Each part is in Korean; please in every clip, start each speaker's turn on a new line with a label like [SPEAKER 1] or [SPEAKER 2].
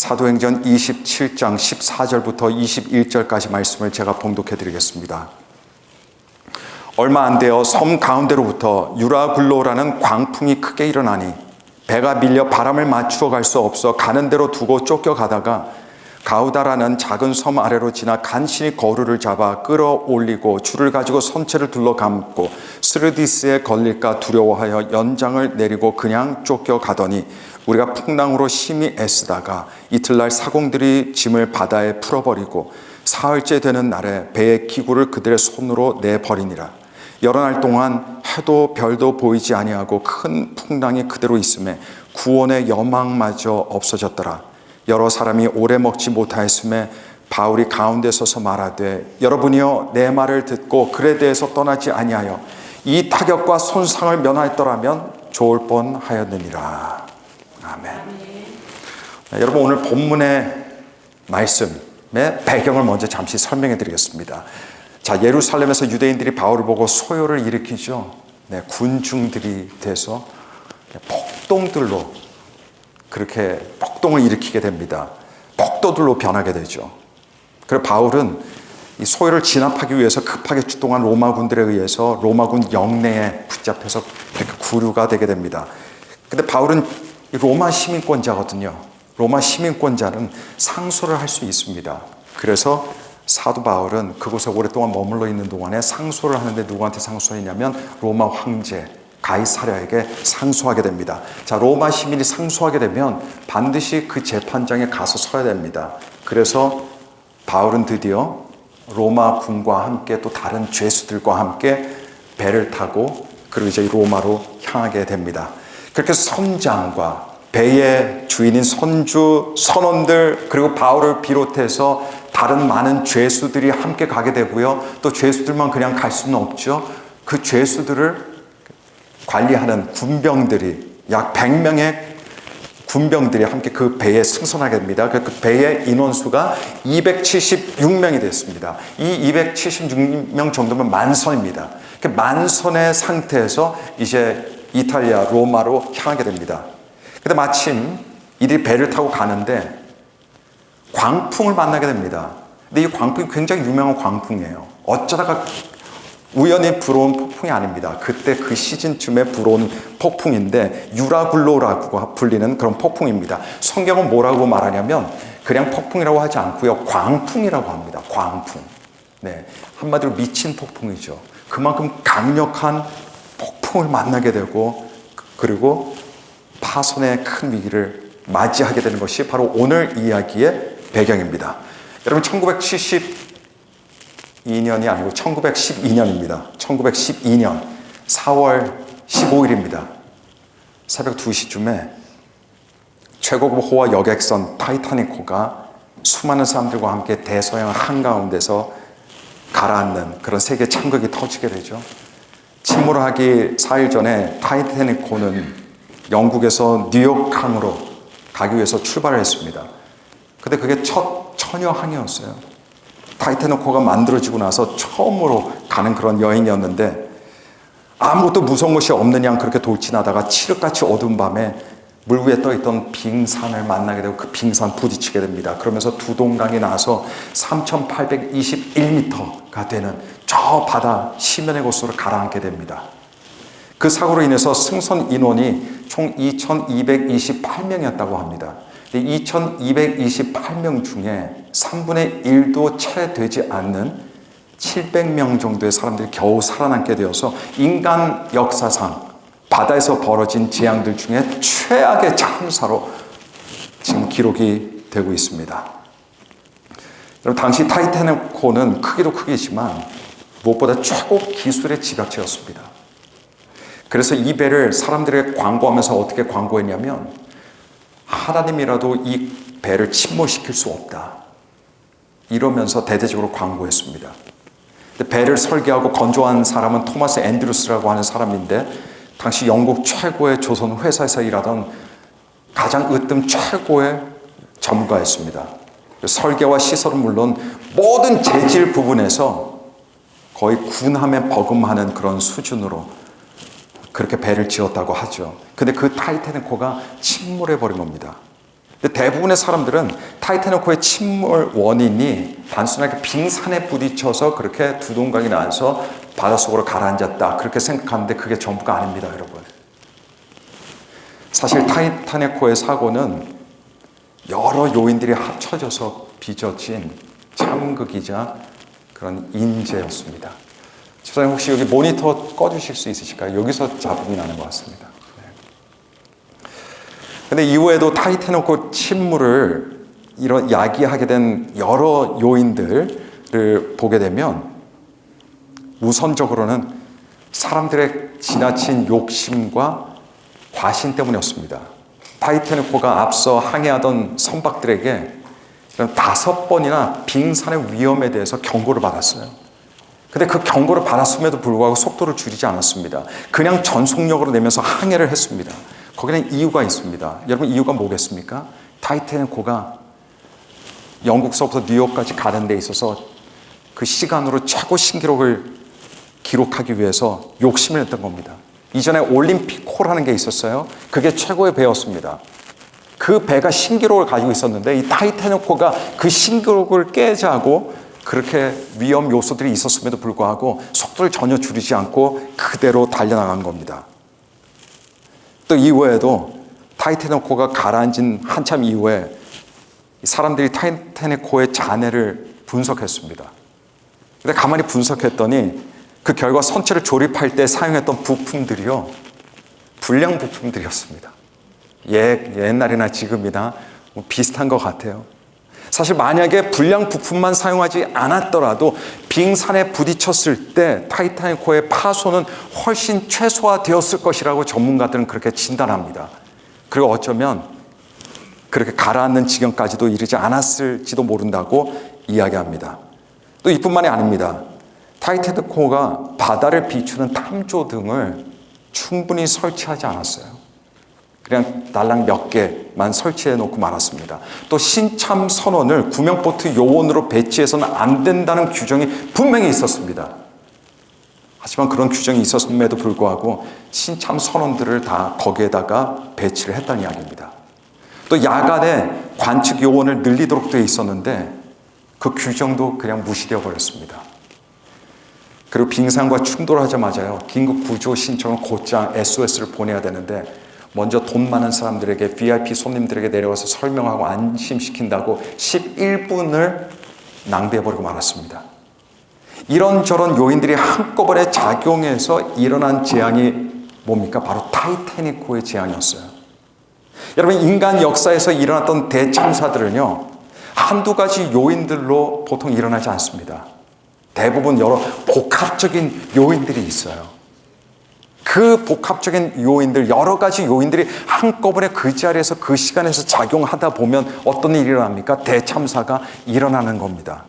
[SPEAKER 1] 사도행전 27장 14절부터 21절까지 말씀을 제가 봉독해 드리겠습니다. 얼마 안 되어 섬 가운데로부터 유라굴로라는 광풍이 크게 일어나니 배가 밀려 바람을 맞추어 갈 수 없어 가는 대로 두고 쫓겨가다가 가우다라는 작은 섬 아래로 지나 간신히 거루를 잡아 끌어올리고 줄을 가지고 선체를 둘러감고 스르디스에 걸릴까 두려워하여 연장을 내리고 그냥 쫓겨가더니 우리가 풍랑으로 심히 애쓰다가 이틀날 사공들이 짐을 바다에 풀어버리고 사흘째 되는 날에 배의 기구를 그들의 손으로 내버리니라. 여러 날 동안 해도 별도 보이지 아니하고 큰 풍랑이 그대로 있음에 구원의 여망마저 없어졌더라. 여러 사람이 오래 먹지 못하였음에 바울이 가운데 서서 말하되 여러분이여 내 말을 듣고 글에 대해서 떠나지 아니하여 이 타격과 손상을 면하였더라면 좋을 뻔하였느니라. 아멘. 네, 여러분 오늘 본문의 말씀의 배경을 먼저 잠시 설명해 드리겠습니다. 자, 예루살렘에서 유대인들이 바울을 보고 소요를 일으키죠. 네, 군중들이 돼서 폭동들로 그렇게 폭동을 일으키게 됩니다. 폭도들로 변하게 되죠. 그리고 바울은 이 소요를 진압하기 위해서 급하게 출동한 로마군들에 의해서 로마군 영내에 붙잡혀서 이렇게 구류가 되게 됩니다. 근데 바울은 로마 시민권자거든요. 로마 시민권자는 상소를 할 수 있습니다. 그래서 사도 바울은 그곳에 오랫동안 머물러 있는 동안에 상소를 하는데 누구한테 상소했냐면 로마 황제 가이사랴에게 상소하게 됩니다. 자, 로마 시민이 상소하게 되면 반드시 그 재판장에 가서 서야 됩니다. 그래서 바울은 드디어 로마 군과 함께 또 다른 죄수들과 함께 배를 타고 그리고 이제 로마로 향하게 됩니다. 그렇게 선장과 배의 주인인 선주, 선원들 그리고 바울을 비롯해서 다른 많은 죄수들이 함께 가게 되고요. 또 죄수들만 그냥 갈 수는 없죠. 그 죄수들을 관리하는 군병들이 약 100명의 군병들이 함께 그 배에 승선하게 됩니다. 그 배의 인원수가 276명이 됐습니다. 이 276명 정도면 만선입니다. 그 만선의 상태에서 이제 이탈리아 로마로 향하게 됩니다. 근데 마침 이들이 배를 타고 가는데 광풍을 만나게 됩니다. 근데 이 광풍이 굉장히 유명한 광풍이에요. 어쩌다가 우연히 불어온 폭풍이 아닙니다. 그때 그 시즌쯤에 불어온 폭풍인데 유라굴로라고 불리는 그런 폭풍입니다. 성경은 뭐라고 말하냐면 그냥 폭풍이라고 하지 않고요. 광풍이라고 합니다. 광풍. 네, 한마디로 미친 폭풍이죠. 그만큼 강력한 폭풍을 만나게 되고 그리고 파손의 큰 위기를 맞이하게 되는 것이 바로 오늘 이야기의 배경입니다. 여러분 1912년이 아니고 1912년입니다. 1912년 4월 15일입니다. 새벽 2시쯤에 최고급 호화 여객선 타이타닉호가 수많은 사람들과 함께 대서양 한가운데서 가라앉는 그런 세계 참극이 터지게 되죠. 침몰하기 4일 전에 타이타닉호는 영국에서 뉴욕항으로 가기 위해서 출발을 했습니다. 근데 그게 첫 처녀항이었어요. 타이타닉호가 만들어지고 나서 처음으로 가는 그런 여행이었는데 아무것도 무서운 것이 없는 양 그렇게 돌진하다가 칠흑같이 어두운 밤에 물 위에 떠있던 빙산을 만나게 되고 그 빙산 부딪히게 됩니다. 그러면서 두 동강이 나서 3,821m가 되는 저 바다 시면의 곳으로 가라앉게 됩니다. 그 사고로 인해서 승선 인원이 총 2,228명이었다고 합니다. 2,228명 중에 3분의 1도 채 되지 않는 700명 정도의 사람들이 겨우 살아남게 되어서 인간 역사상 바다에서 벌어진 재앙들 중에 최악의 참사로 지금 기록이 되고 있습니다. 여러분, 당시 타이타닉호는 크기도 크기지만 무엇보다 최고 기술의 집약체였습니다. 그래서 이 배를 사람들에게 광고하면서 어떻게 광고했냐면 하나님이라도 이 배를 침몰시킬 수 없다. 이러면서 대대적으로 광고했습니다. 근데 배를 설계하고 건조한 사람은 토마스 앤드루스라고 하는 사람인데 당시 영국 최고의 조선 회사에서 일하던 가장 으뜸 최고의 전문가였습니다. 설계와 시설은 물론 모든 재질 부분에서 거의 군함에 버금하는 그런 수준으로 그렇게 배를 지었다고 하죠. 근데 그 타이타닉호가 침몰해 버린 겁니다. 근데 대부분의 사람들은 타이타닉호의 침몰 원인이 단순하게 빙산에 부딪혀서 그렇게 두동강이 나서 바닷속으로 가라앉았다, 그렇게 생각하는데 그게 전부가 아닙니다, 여러분. 사실 타이타닉호의 사고는 여러 요인들이 합쳐져서 빚어진 참극이자 그런 인재였습니다. 집사님, 혹시 여기 모니터 꺼주실 수 있으실까요? 여기서 잡음이 나는 것 같습니다. 근데 이후에도 타이타닉호 침몰을 이런 야기하게 된 여러 요인들을 보게 되면 우선적으로는 사람들의 지나친 욕심과 과신 때문이었습니다. 타이타닉호가 앞서 항해하던 선박들에게 5번이나 빙산의 위험에 대해서 경고를 받았어요. 근데 그 경고를 받았음에도 불구하고 속도를 줄이지 않았습니다. 그냥 전속력으로 내면서 항해를 했습니다. 거기는 이유가 있습니다. 여러분, 이유가 뭐겠습니까? 타이타닉호가 영국서부터 뉴욕까지 가는 데 있어서 그 시간으로 최고 신기록을 기록하기 위해서 욕심을 냈던 겁니다. 이전에 올림픽호라는 게 있었어요. 그게 최고의 배였습니다. 그 배가 신기록을 가지고 있었는데 이 타이타닉호가 그 신기록을 깨자고 그렇게 위험 요소들이 있었음에도 불구하고 속도를 전혀 줄이지 않고 그대로 달려나간 겁니다. 또 이후에도 타이타닉호가 가라앉은 한참 이후에 사람들이 타이타닉호의 잔해를 분석했습니다. 근데 가만히 분석했더니 그 결과 선체를 조립할 때 사용했던 부품들이요, 불량 부품들이었습니다. 옛날이나 지금이나 비슷한 것 같아요. 사실 만약에 불량 부품만 사용하지 않았더라도 빙산에 부딪혔을 때 타이타닉호의 파손은 훨씬 최소화되었을 것이라고 전문가들은 그렇게 진단합니다. 그리고 어쩌면 그렇게 가라앉는 지경까지도 이르지 않았을지도 모른다고 이야기합니다. 또 이뿐만이 아닙니다. 타이타닉호가 바다를 비추는 탐조 등을 충분히 설치하지 않았어요. 그냥 날락 몇 개만 설치해 놓고 말았습니다. 또 신참 선원을 구명보트 요원으로 배치해서는 안 된다는 규정이 분명히 있었습니다. 하지만 그런 규정이 있었음에도 불구하고 신참 선원들을 다 거기에다가 배치를 했다는 이야기입니다. 또 야간에 관측 요원을 늘리도록 되어 있었는데 그 규정도 그냥 무시되어 버렸습니다. 그리고 빙산과 충돌하자마자요, 긴급 구조 신청을 곧장 SOS를 보내야 되는데 먼저 돈 많은 사람들에게, VIP 손님들에게 내려가서 설명하고 안심시킨다고 11분을 낭비해버리고 말았습니다. 이런저런 요인들이 한꺼번에 작용해서 일어난 재앙이 뭡니까? 바로 타이타닉호의 재앙이었어요. 여러분, 인간 역사에서 일어났던 대참사들은요, 한두 가지 요인들로 보통 일어나지 않습니다. 대부분 여러 복합적인 요인들이 있어요. 그 복합적인 요인들, 여러 가지 요인들이 한꺼번에 그 자리에서 그 시간에서 작용하다 보면 어떤 일이 일어납니까? 대참사가 일어나는 겁니다.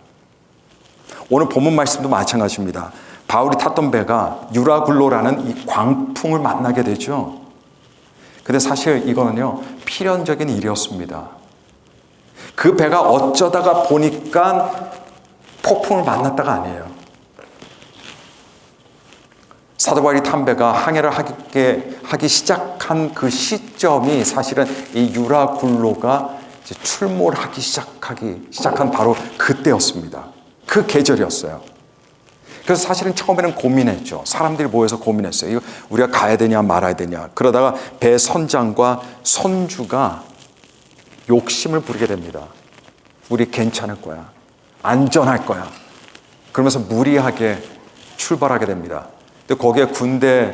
[SPEAKER 1] 오늘 본문 말씀도 마찬가지입니다. 바울이 탔던 배가 유라굴로라는 이 광풍을 만나게 되죠. 근데 사실 이거는요, 필연적인 일이었습니다. 그 배가 어쩌다가 보니까 폭풍을 만났다가 아니에요. 사도 바울이 탄 배가 항해를 하기 시작한 그 시점이 사실은 이 유라굴로가 이제 출몰하기 시작한 바로 그때였습니다. 그 계절이었어요. 그래서 사실은 처음에는 고민했죠. 사람들이 모여서 고민했어요. 이거 우리가 가야 되냐 말아야 되냐. 그러다가 배 선장과 선주가 욕심을 부리게 됩니다. 우리 괜찮을 거야. 안전할 거야. 그러면서 무리하게 출발하게 됩니다. 근데 거기에 군대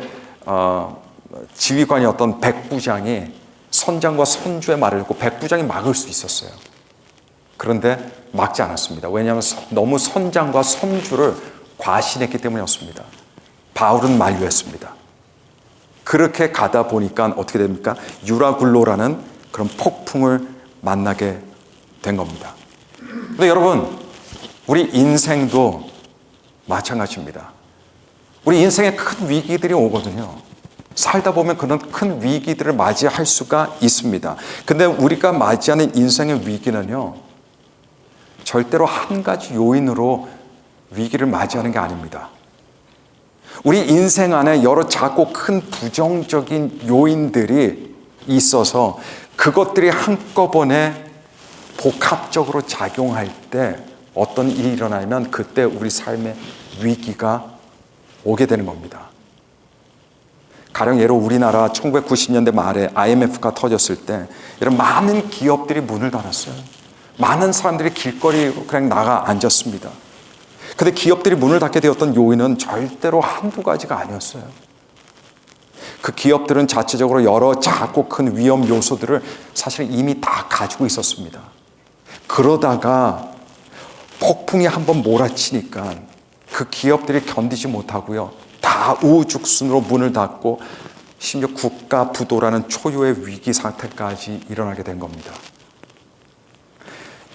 [SPEAKER 1] 지휘관이었던 백부장이 선장과 선주의 말을 듣고 백부장이 막을 수 있었어요. 그런데 막지 않았습니다. 왜냐하면 너무 선장과 선주를 과신했기 때문이었습니다. 바울은 만류했습니다. 그렇게 가다 보니까 어떻게 됩니까? 유라굴로라는 그런 폭풍을 만나게 된 겁니다. 근데 여러분, 우리 인생도 마찬가지입니다. 우리 인생에 큰 위기들이 오거든요. 살다 보면 그런 큰 위기들을 맞이할 수가 있습니다. 근데 우리가 맞이하는 인생의 위기는요, 절대로 한 가지 요인으로 위기를 맞이하는 게 아닙니다. 우리 인생 안에 여러 작고 큰 부정적인 요인들이 있어서 그것들이 한꺼번에 복합적으로 작용할 때 어떤 일이 일어나면 그때 우리 삶의 위기가 오게 되는 겁니다. 가령 예로 우리나라 1990년대 말에 IMF가 터졌을 때 이런 많은 기업들이 문을 닫았어요. 많은 사람들이 길거리에 그냥 나가 앉았습니다. 근데 기업들이 문을 닫게 되었던 요인은 절대로 한두 가지가 아니었어요. 그 기업들은 자체적으로 여러 작고 큰 위험 요소들을 사실 이미 다 가지고 있었습니다. 그러다가 폭풍이 한번 몰아치니까 그 기업들이 견디지 못하고요. 다 우후죽순으로 문을 닫고 심지어 국가 부도라는 초유의 위기 상태까지 일어나게 된 겁니다.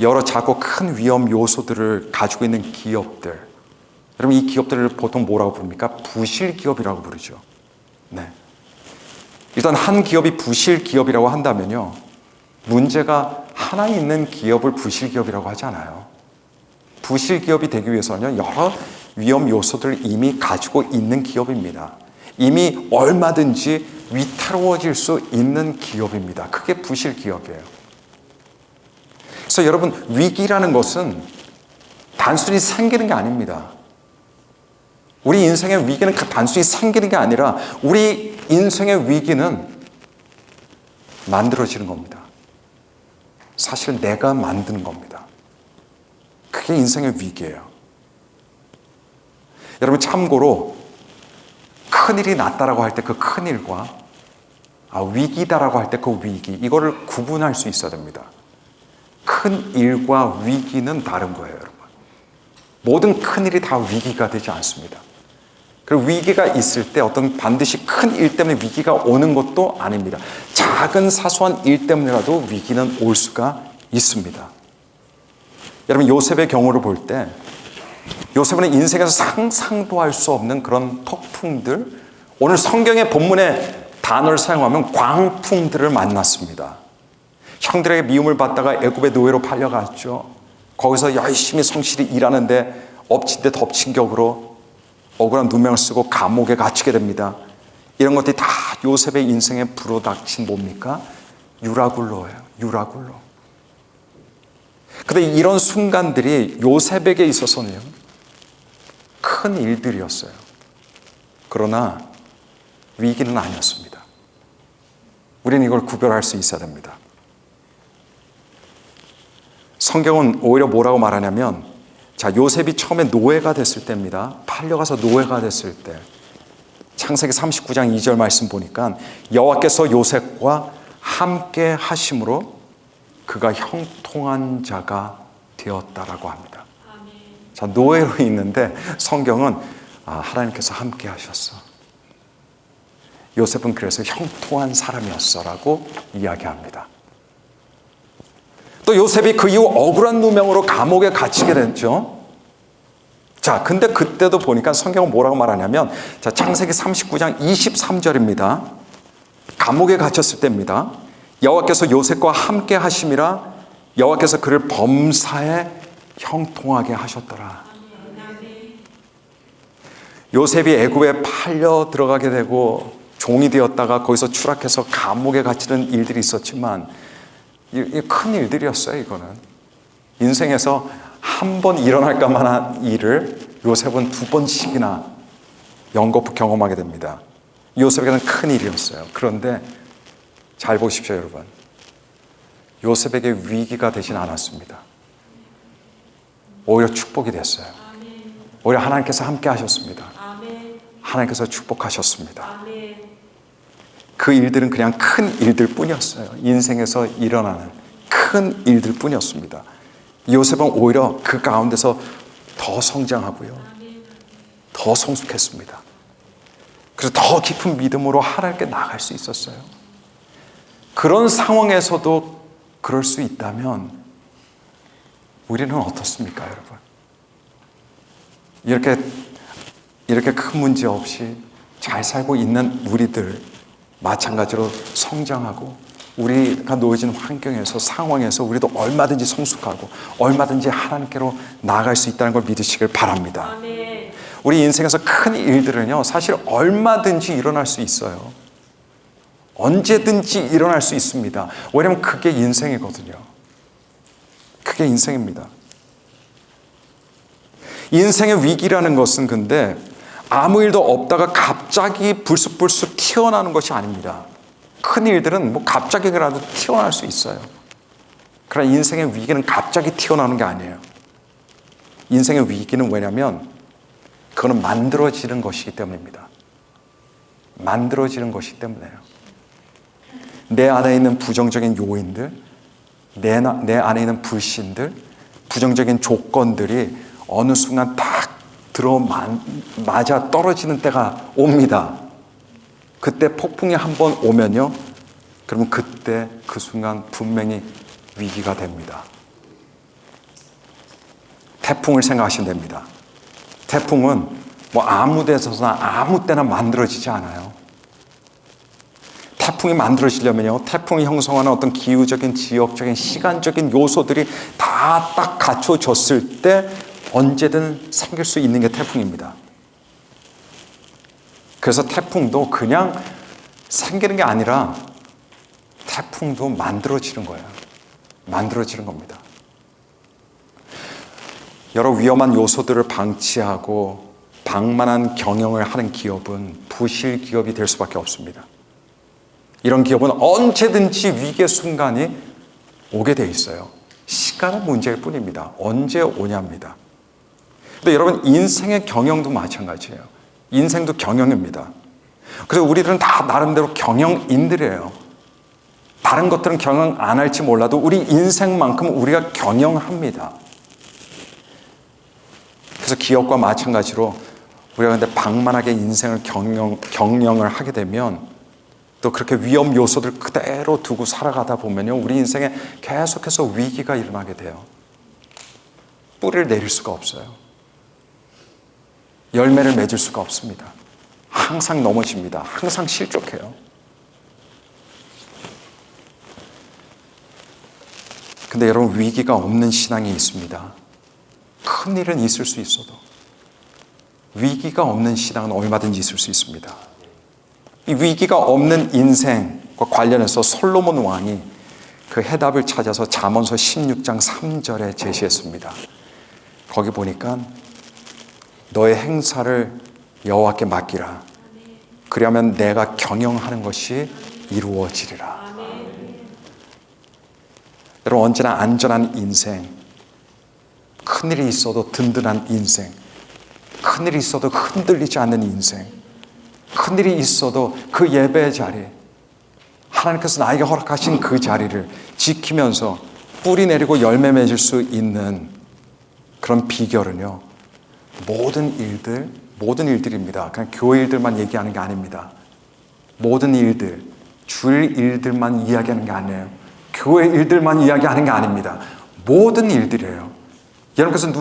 [SPEAKER 1] 여러 작고 큰 위험 요소들을 가지고 있는 기업들, 여러분 이 기업들을 보통 뭐라고 부릅니까? 부실 기업이라고 부르죠. 네. 일단 한 기업이 부실 기업이라고 한다면요, 문제가 하나 있는 기업을 부실 기업이라고 하지 않아요. 부실 기업이 되기 위해서는 여러 위험 요소들을 이미 가지고 있는 기업입니다. 이미 얼마든지 위태로워질 수 있는 기업입니다. 그게 부실 기업이에요. 그래서 여러분, 위기라는 것은 단순히 생기는 게 아닙니다. 우리 인생의 위기는 단순히 생기는 게 아니라 우리 인생의 위기는 만들어지는 겁니다. 사실 내가 만드는 겁니다. 그게 인생의 위기예요. 여러분 참고로 큰일이 났다라고 할 때 그 큰일과 위기다라고 할 때 그 위기, 이거를 구분할 수 있어야 됩니다. 큰 일과 위기는 다른 거예요, 여러분. 모든 큰일이 다 위기가 되지 않습니다. 그리고 위기가 있을 때 어떤 반드시 큰 일 때문에 위기가 오는 것도 아닙니다. 작은 사소한 일 때문에라도 위기는 올 수가 있습니다. 여러분 요셉의 경우를 볼 때 요셉은 인생에서 상상도 할 수 없는 그런 폭풍들, 오늘 성경의 본문의 단어를 사용하면 광풍들을 만났습니다. 형들에게 미움을 받다가 애굽의 노예로 팔려갔죠. 거기서 열심히 성실히 일하는데 엎친 데 덮친 격으로 억울한 누명을 쓰고 감옥에 갇히게 됩니다. 이런 것들이 다 요셉의 인생에 불어닥친 뭡니까? 유라굴로예요. 유라굴로. 근데 이런 순간들이 요셉에게 있어서는 큰 일들이었어요. 그러나 위기는 아니었습니다. 우리는 이걸 구별할 수 있어야 됩니다. 성경은 오히려 뭐라고 말하냐면, 자, 요셉이 처음에 노예가 됐을 때입니다. 팔려가서 노예가 됐을 때, 창세기 39장 2절 말씀 보니까 여호와께서 요셉과 함께 하심으로 그가 형통한 자가 되었다라고 합니다. 자, 노예로 있는데 성경은 하나님께서 함께 하셨어. 요셉은 그래서 형통한 사람이었어라고 이야기합니다. 또 요셉이 그 이후 억울한 누명으로 감옥에 갇히게 됐죠. 자, 근데 그때도 보니까 성경은 뭐라고 말하냐면, 자, 창세기 39장 23절입니다. 감옥에 갇혔을 때입니다. 여호와께서 요셉과 함께 하심이라 여호와께서 그를 범사에 형통하게 하셨더라. 요셉이 애굽에 팔려 들어가게 되고 종이 되었다가 거기서 추락해서 감옥에 갇히는 일들이 있었지만, 큰 일들이었어요. 이거는 인생에서 한 번 일어날까 만한 일을 요셉은 두 번씩이나 연거푸 경험하게 됩니다. 요셉에게는 큰 일이었어요. 그런데 잘 보십시오, 여러분. 요셉에게 위기가 되진 않았습니다. 오히려 축복이 됐어요. 오히려 하나님께서 함께 하셨습니다. 하나님께서 축복하셨습니다. 그 일들은 그냥 큰 일들 뿐이었어요. 인생에서 일어나는 큰 일들 뿐이었습니다. 요셉은 오히려 그 가운데서 더 성장하고요, 더 성숙했습니다. 그래서 더 깊은 믿음으로 하나님께 나갈 수 있었어요. 그런 상황에서도 그럴 수 있다면 우리는 어떻습니까, 여러분? 이렇게 큰 문제 없이 잘 살고 있는 우리들, 마찬가지로 성장하고 우리가 놓여진 환경에서, 상황에서 우리도 얼마든지 성숙하고 얼마든지 하나님께로 나아갈 수 있다는 걸 믿으시길 바랍니다. 우리 인생에서 큰 일들은요, 사실 얼마든지 일어날 수 있어요. 언제든지 일어날 수 있습니다. 왜냐하면 그게 인생이거든요. 그게 인생입니다. 인생의 위기라는 것은 근데 아무 일도 없다가 갑자기 불쑥불쑥 튀어나오는 것이 아닙니다. 큰 일들은 뭐 갑자기라도 튀어나올 수 있어요. 그러나 인생의 위기는 갑자기 튀어나오는 게 아니에요. 인생의 위기는 왜냐하면 그거는 만들어지는 것이기 때문입니다. 만들어지는 것이기 때문에요. 내 안에 있는 부정적인 요인들, 내 안에 있는 불신들, 부정적인 조건들이 어느 순간 딱 맞아 떨어지는 때가 옵니다. 그때 폭풍이 한번 오면요, 그러면 그때 그 순간 분명히 위기가 됩니다. 태풍을 생각하시면 됩니다. 태풍은 뭐 아무 데서나 아무 때나 만들어지지 않아요. 태풍이 만들어지려면요, 태풍이 형성하는 어떤 기후적인, 지역적인, 시간적인 요소들이 다 딱 갖춰졌을 때 언제든 생길 수 있는 게 태풍입니다. 그래서 태풍도 그냥 생기는 게 아니라 태풍도 만들어지는 거예요. 만들어지는 겁니다. 여러 위험한 요소들을 방치하고 방만한 경영을 하는 기업은 부실 기업이 될 수밖에 없습니다. 이런 기업은 언제든지 위기의 순간이 오게 돼 있어요. 시간의 문제일 뿐입니다. 언제 오냐입니다. 근데 여러분, 인생의 경영도 마찬가지예요. 인생도 경영입니다. 그래서 우리들은 다 나름대로 경영인들이에요. 다른 것들은 경영 안 할지 몰라도 우리 인생만큼 우리가 경영합니다. 그래서 기업과 마찬가지로 우리가 근데 방만하게 인생을 경영을 하게 되면 또 그렇게 위험 요소들 그대로 두고 살아가다 보면요, 우리 인생에 계속해서 위기가 일어나게 돼요. 뿌리를 내릴 수가 없어요. 열매를 맺을 수가 없습니다. 항상 넘어집니다. 항상 실족해요. 근데 여러분, 위기가 없는 신앙이 있습니다. 큰 일은 있을 수 있어도 위기가 없는 신앙은 얼마든지 있을 수 있습니다. 이 위기가 없는 인생과 관련해서 솔로몬 왕이 그 해답을 찾아서 잠언서 16장 3절에 제시했습니다. 거기 보니까 너의 행사를 여호와께 맡기라. 그러면 내가 경영하는 것이 이루어지리라. 여러분, 언제나 안전한 인생, 큰일이 있어도 든든한 인생, 큰일이 있어도 흔들리지 않는 인생, 큰일이 있어도 그 예배의 자리, 하나님께서 나에게 허락하신 그 자리를 지키면서 뿌리 내리고 열매 맺을 수 있는 그런 비결은요, 모든 일들입니다. 그냥 교회 일들만 얘기하는 게 아닙니다. 모든 일들, 주일 일들만 이야기하는 게 아니에요. 교회 일들만 이야기하는 게 아닙니다. 모든 일들이에요. 여러분께서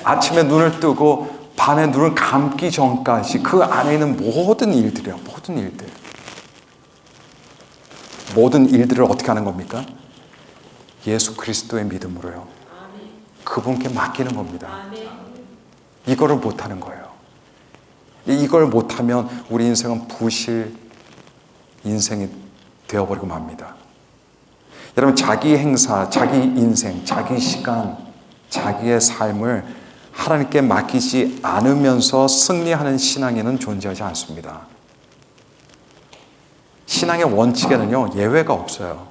[SPEAKER 1] 아침에 눈을 뜨고 밤에 눈을 감기 전까지 그 안에 있는 모든 일들이에요. 모든 일들. 모든 일들을 어떻게 하는 겁니까? 예수 그리스도의 믿음으로요. 그분께 맡기는 겁니다. 이거를 못하는 거예요. 이걸 못하면 우리 인생은 부실 인생이 되어버리고 맙니다. 여러분, 자기 행사, 자기 인생, 자기 시간, 자기의 삶을 하나님께 맡기지 않으면서 승리하는 신앙에는 존재하지 않습니다. 신앙의 원칙에는요, 예외가 없어요.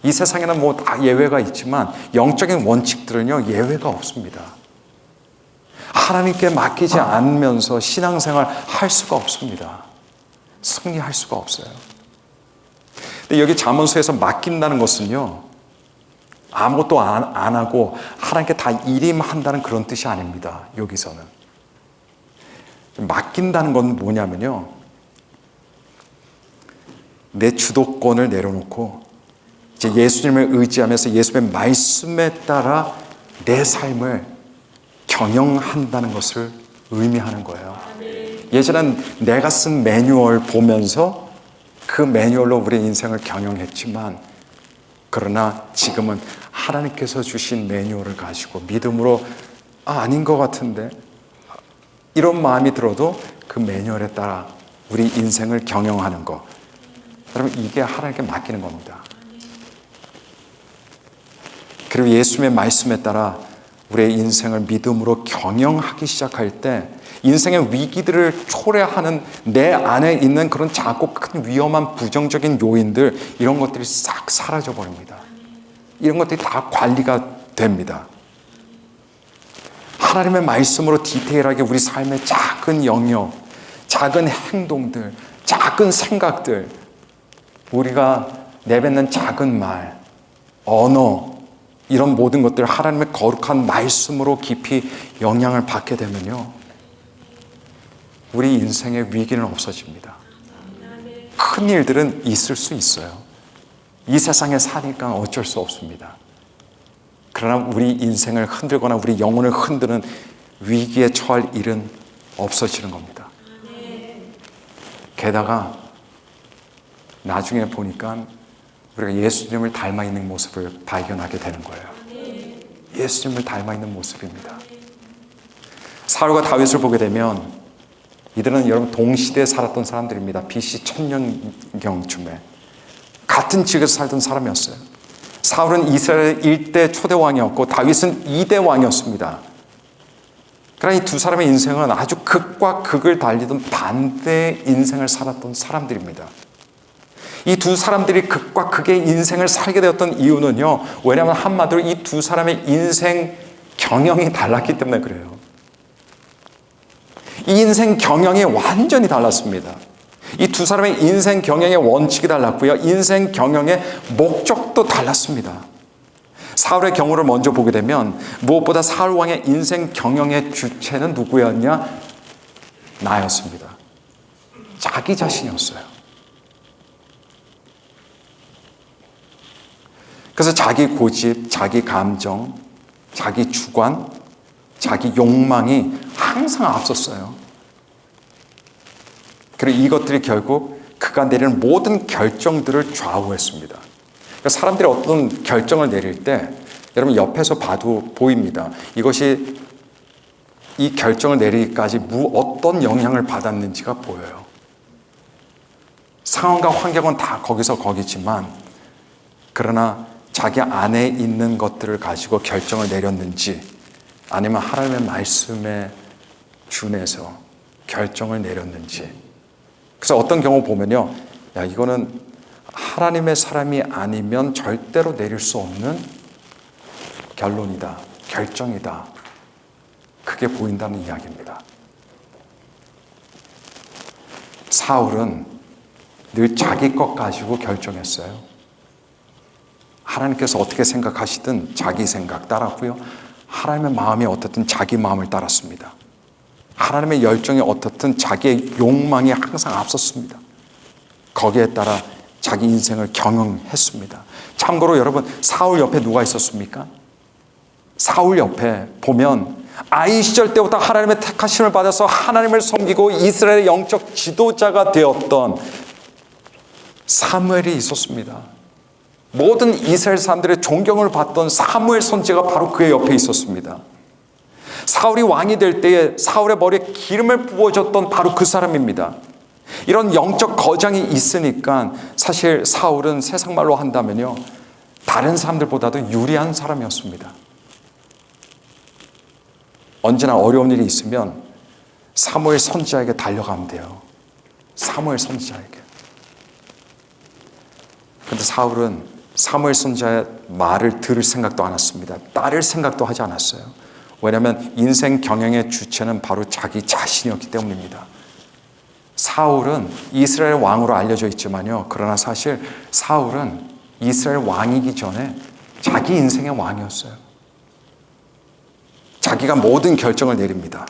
[SPEAKER 1] 이 세상에는 뭐 다 예외가 있지만 영적인 원칙들은요, 예외가 없습니다. 하나님께 맡기지 않으면서 신앙생활 할 수가 없습니다. 승리할 수가 없어요. 근데 여기 잠언서에서 맡긴다는 것은요, 아무것도 안 하고 하나님께 다 일임한다는 그런 뜻이 아닙니다. 여기서는. 맡긴다는 건 뭐냐면요, 내 주도권을 내려놓고 이제 예수님을 의지하면서 예수님의 말씀에 따라 내 삶을 경영한다는 것을 의미하는 거예요. 예전엔 내가 쓴 매뉴얼 보면서 그 매뉴얼로 우리 인생을 경영했지만, 그러나 지금은 하나님께서 주신 매뉴얼을 가지고 믿음으로 아닌 것 같은데 이런 마음이 들어도 그 매뉴얼에 따라 우리 인생을 경영하는 것, 여러분, 이게 하나님께 맡기는 겁니다. 그리고 예수님의 말씀에 따라 우리의 인생을 믿음으로 경영하기 시작할 때 인생의 위기들을 초래하는 내 안에 있는 그런 작고 큰 위험한 부정적인 요인들, 이런 것들이 싹 사라져 버립니다. 이런 것들이 다 관리가 됩니다. 하나님의 말씀으로 디테일하게 우리 삶의 작은 영역, 작은 행동들, 작은 생각들, 우리가 내뱉는 작은 말, 언어, 이런 모든 것들 하나님의 거룩한 말씀으로 깊이 영향을 받게 되면요, 우리 인생의 위기는 없어집니다. 큰 일들은 있을 수 있어요. 이 세상에 사니까 어쩔 수 없습니다. 그러나 우리 인생을 흔들거나 우리 영혼을 흔드는 위기에 처할 일은 없어지는 겁니다. 게다가 나중에 보니까 우리가 예수님을 닮아 있는 모습을 발견하게 되는 거예요. 예수님을 닮아 있는 모습입니다. 사울과 다윗을 보게 되면 이들은 여러분 동시대에 살았던 사람들입니다. BC 1000년경쯤에 같은 지역에서 살던 사람이었어요. 사울은 이스라엘 1대 초대 왕이었고 다윗은 2대 왕이었습니다. 그러나 이 두 사람의 인생은 아주 극과 극을 달리던 반대의 인생을 살았던 사람들입니다. 이 두 사람들이 극과 극의 인생을 살게 되었던 이유는요, 왜냐하면 한마디로 이 두 사람의 인생 경영이 달랐기 때문에 그래요. 이 인생 경영이 완전히 달랐습니다. 이 두 사람의 인생 경영의 원칙이 달랐고요, 인생 경영의 목적도 달랐습니다. 사울의 경우를 먼저 보게 되면 무엇보다 사울 왕의 인생 경영의 주체는 누구였냐? 나였습니다. 자기 자신이었어요. 그래서 자기 고집, 자기 감정, 자기 주관, 자기 욕망이 항상 앞섰어요. 그리고 이것들이 결국 그가 내리는 모든 결정들을 좌우했습니다. 그러니까 사람들이 어떤 결정을 내릴 때 여러분 옆에서 봐도 보입니다. 이것이 이 결정을 내리기까지 어떤 영향을 받았는지가 보여요. 상황과 환경은 다 거기서 거기지만 그러나 자기 안에 있는 것들을 가지고 결정을 내렸는지 아니면 하나님의 말씀에 준해서 결정을 내렸는지. 그래서 어떤 경우 보면요, 야, 이거는 하나님의 사람이 아니면 절대로 내릴 수 없는 결론이다, 결정이다, 그게 보인다는 이야기입니다. 사울은 늘 자기 것 가지고 결정했어요. 하나님께서 어떻게 생각하시든 자기 생각 따랐고요, 하나님의 마음이 어떻든 자기 마음을 따랐습니다. 하나님의 열정이 어떻든 자기의 욕망이 항상 앞섰습니다. 거기에 따라 자기 인생을 경영했습니다. 참고로 여러분, 사울 옆에 누가 있었습니까? 사울 옆에 보면 아이 시절 때부터 하나님의 택하심을 받아서 하나님을 섬기고 이스라엘의 영적 지도자가 되었던 사무엘이 있었습니다. 모든 이스라엘 사람들의 존경을 받던 사무엘 선지자가 바로 그의 옆에 있었습니다. 사울이 왕이 될 때에 사울의 머리에 기름을 부어줬던 바로 그 사람입니다. 이런 영적 거장이 있으니까 사실 사울은 세상 말로 한다면요, 다른 사람들보다도 유리한 사람이었습니다. 언제나 어려운 일이 있으면 사무엘 선지자에게 달려가면 돼요. 사무엘 선지자에게. 그런데 사울은 사무엘 선지자의 말을 들을 생각도 안 했습니다. 따를 생각도 하지 않았어요. 왜냐하면 인생 경영의 주체는 바로 자기 자신이었기 때문입니다. 사울은 이스라엘 왕으로 알려져 있지만요, 그러나 사실 사울은 이스라엘 왕이기 전에 자기 인생의 왕이었어요. 자기가 모든 결정을 내립니다.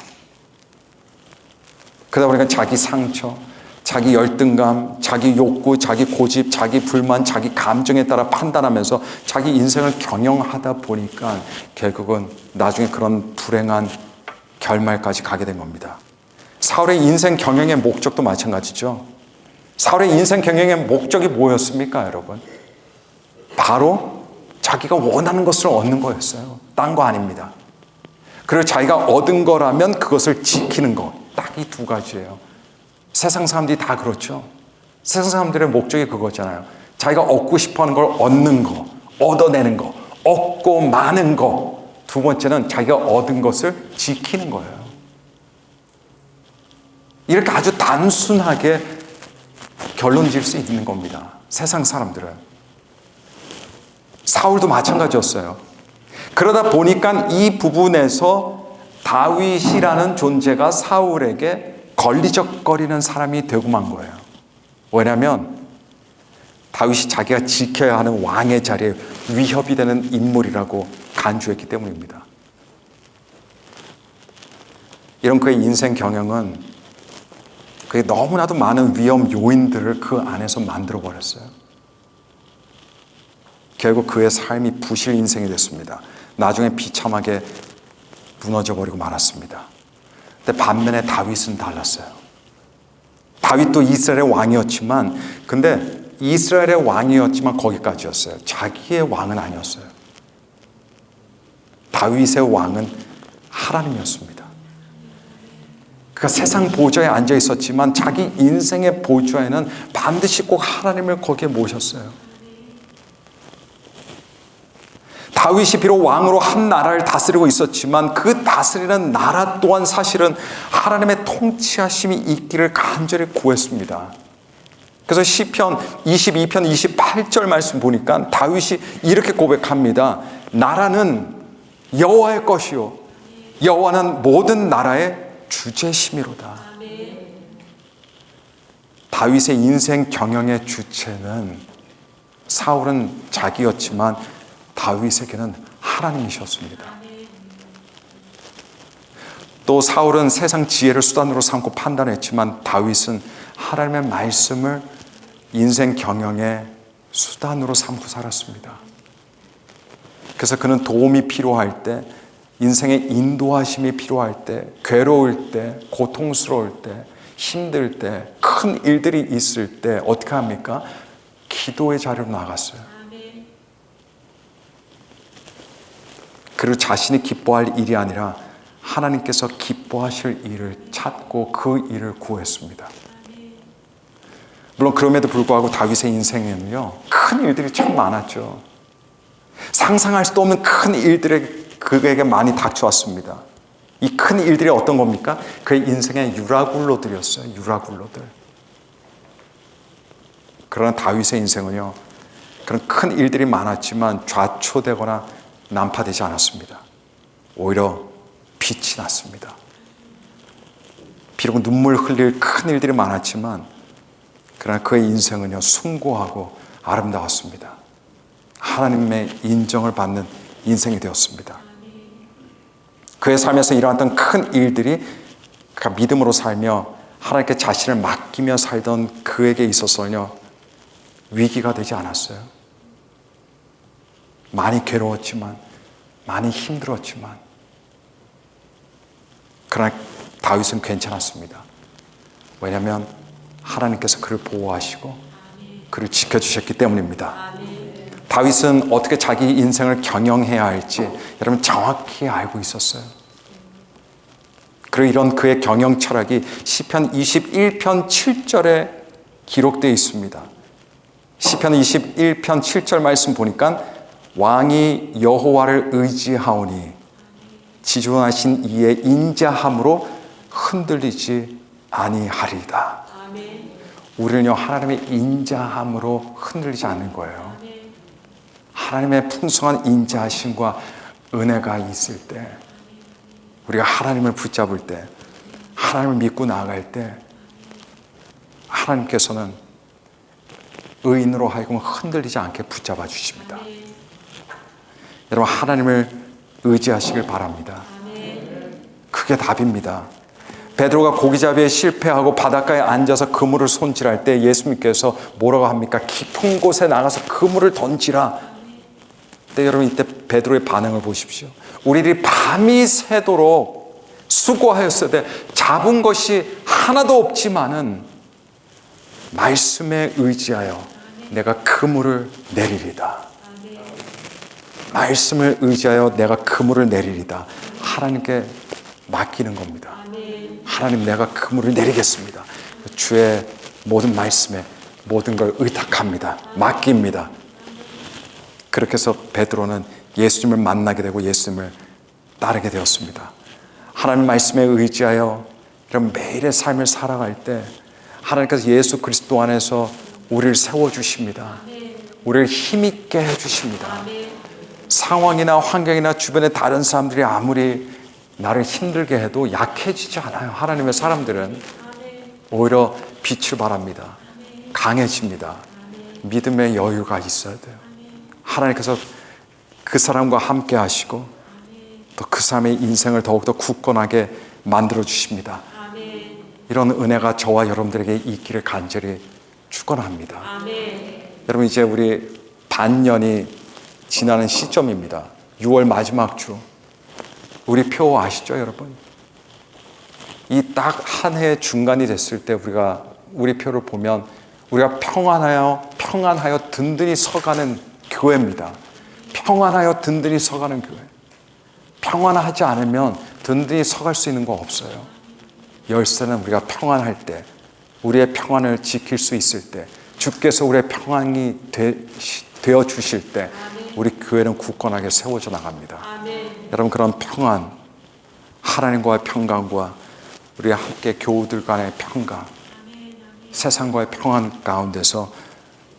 [SPEAKER 1] 그러다 보니까 자기 상처, 자기 열등감, 자기 욕구, 자기 고집, 자기 불만, 자기 감정에 따라 판단하면서 자기 인생을 경영하다 보니까 결국은 나중에 그런 불행한 결말까지 가게 된 겁니다. 사울의 인생 경영의 목적도 마찬가지죠. 사울의 인생 경영의 목적이 뭐였습니까, 여러분? 바로 자기가 원하는 것을 얻는 거였어요. 딴 거 아닙니다. 그리고 자기가 얻은 거라면 그것을 지키는 것. 딱 이 두 가지예요. 세상 사람들이 다 그렇죠. 세상 사람들의 목적이 그거잖아요. 자기가 얻고 싶어하는 걸 얻는 거, 얻어내는 거, 얻고 많은 거. 두 번째는 자기가 얻은 것을 지키는 거예요. 이렇게 아주 단순하게 결론 지을 수 있는 겁니다. 세상 사람들은. 사울도 마찬가지였어요. 그러다 보니까 이 부분에서 다윗이라는 존재가 사울에게 걸리적거리는 사람이 되고 만 거예요. 왜냐하면 다윗이 자기가 지켜야 하는 왕의 자리에 위협이 되는 인물이라고 간주했기 때문입니다. 이런 그의 인생 경영은 그게 너무나도 많은 위험 요인들을 그 안에서 만들어 버렸어요. 결국 그의 삶이 부실 인생이 됐습니다. 나중에 비참하게 무너져 버리고 말았습니다. 근데 반면에 다윗은 달랐어요. 다윗도 이스라엘의 왕이었지만, 근데 이스라엘의 왕이었지만 거기까지였어요. 자기의 왕은 아니었어요. 다윗의 왕은 하나님이었습니다. 그가 세상 보좌에 앉아 있었지만 자기 인생의 보좌에는 반드시 꼭 하나님을 거기에 모셨어요. 다윗이 비록 왕으로 한 나라를 다스리고 있었지만 그 다스리는 나라 또한 사실은 하나님의 통치하심이 있기를 간절히 구했습니다. 그래서 시편 22편 28절 말씀 보니까 다윗이 이렇게 고백합니다. 나라는 여호와의 것이요 여호와는 모든 나라의 주제심이로다. 다윗의 인생 경영의 주체는 사울은 자기였지만 다윗에게는 하나님이셨습니다. 또 사울은 세상 지혜를 수단으로 삼고 판단했지만 다윗은 하나님의 말씀을 인생 경영의 수단으로 삼고 살았습니다. 그래서 그는 도움이 필요할 때, 인생의 인도하심이 필요할 때, 괴로울 때, 고통스러울 때, 힘들 때, 큰 일들이 있을 때 어떻게 합니까? 기도의 자리로 나갔어요. 그리고 자신이 기뻐할 일이 아니라 하나님께서 기뻐하실 일을 찾고 그 일을 구했습니다. 물론 그럼에도 불구하고 다윗의 인생에는요, 큰 일들이 참 많았죠. 상상할 수도 없는 큰 일들이 그에게 많이 닥쳐왔습니다. 이 큰 일들이 어떤 겁니까? 그의 인생의 유라굴로들이었어요. 유라굴로들. 그러나 다윗의 인생은요, 그런 큰 일들이 많았지만 좌초되거나 난파되지 않았습니다. 오히려 빛이 났습니다. 비록 눈물 흘릴 큰 일들이 많았지만 그러나 그의 인생은요, 숭고하고 아름다웠습니다. 하나님의 인정을 받는 인생이 되었습니다. 그의 삶에서 일어났던 큰 일들이 그가 믿음으로 살며 하나님께 자신을 맡기며 살던 그에게 있어서는요, 위기가 되지 않았어요. 많이 괴로웠지만, 많이 힘들었지만, 그러나 다윗은 괜찮았습니다. 왜냐하면 하나님께서 그를 보호하시고 그를 지켜주셨기 때문입니다. 다윗은 어떻게 자기 인생을 경영해야 할지 여러분 정확히 알고 있었어요. 그리고 이런 그의 경영 철학이 시편 21편 7절에 기록되어 있습니다. 시편 21편 7절 말씀 보니까 왕이 여호와를 의지하오니 지존하신 이의 인자함으로 흔들리지 아니하리이다. 우리는요, 하나님의 인자함으로 흔들리지 않는 거예요. 하나님의 풍성한 인자하심과 은혜가 있을 때, 우리가 하나님을 붙잡을 때, 하나님을 믿고 나아갈 때 하나님께서는 의인으로 하여금 흔들리지 않게 붙잡아 주십니다. 여러분, 하나님을 의지하시길 바랍니다. 그게 답입니다. 베드로가 고기잡이에 실패하고 바닷가에 앉아서 그물을 손질할 때 예수님께서 뭐라고 합니까? 깊은 곳에 나가서 그물을 던지라. 근데 여러분, 이때 베드로의 반응을 보십시오. 우리들이 밤이 새도록 수고하였을 때 잡은 것이 하나도 없지만은 말씀에 의지하여 내가 그물을 내리리다. 말씀을 의지하여 내가 그물을 내리리다. 하나님께 맡기는 겁니다. 하나님, 내가 그물을 내리겠습니다. 주의 모든 말씀에 모든 걸 의탁합니다. 맡깁니다. 그렇게 해서 베드로는 예수님을 만나게 되고 예수님을 따르게 되었습니다. 하나님 말씀에 의지하여 이런 매일의 삶을 살아갈 때 하나님께서 예수 그리스도 안에서 우리를 세워주십니다. 우리를 힘있게 해주십니다. 상황이나 환경이나 주변의 다른 사람들이 아무리 나를 힘들게 해도 약해지지 않아요. 하나님의 사람들은 오히려 빛을 발합니다. 강해집니다. 믿음의 여유가 있어야 돼요. 하나님께서 그 사람과 함께 하시고 또 그 사람의 인생을 더욱더 굳건하게 만들어 주십니다. 이런 은혜가 저와 여러분들에게 있기를 간절히 축원합니다. 여러분, 이제 우리 반년이 지나는 시점입니다. 6월 마지막 주. 우리 표 아시죠, 여러분? 이 딱 한 해 중간이 됐을 때 우리 표를 보면 우리가 평안하여 든든히 서가는 교회입니다. 평안하여 든든히 서가는 교회. 평안하지 않으면 든든히 서갈 수 있는 거 없어요. 열쇠는 우리가 평안할 때, 우리의 평안을 지킬 수 있을 때, 주께서 우리의 평안이 되어 주실 때 우리 교회는 굳건하게 세워져 나갑니다. 여러분, 그런 평안, 하나님과의 평강과 우리 함께 교우들 간의 평강, 세상과의 평안 가운데서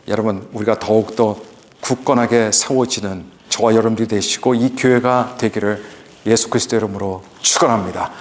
[SPEAKER 1] 여러분, 우리가 더욱더 굳건하게 세워지는 저와 여러분들이 되시고 이 교회가 되기를 예수 그리스도 이름으로 축원합니다.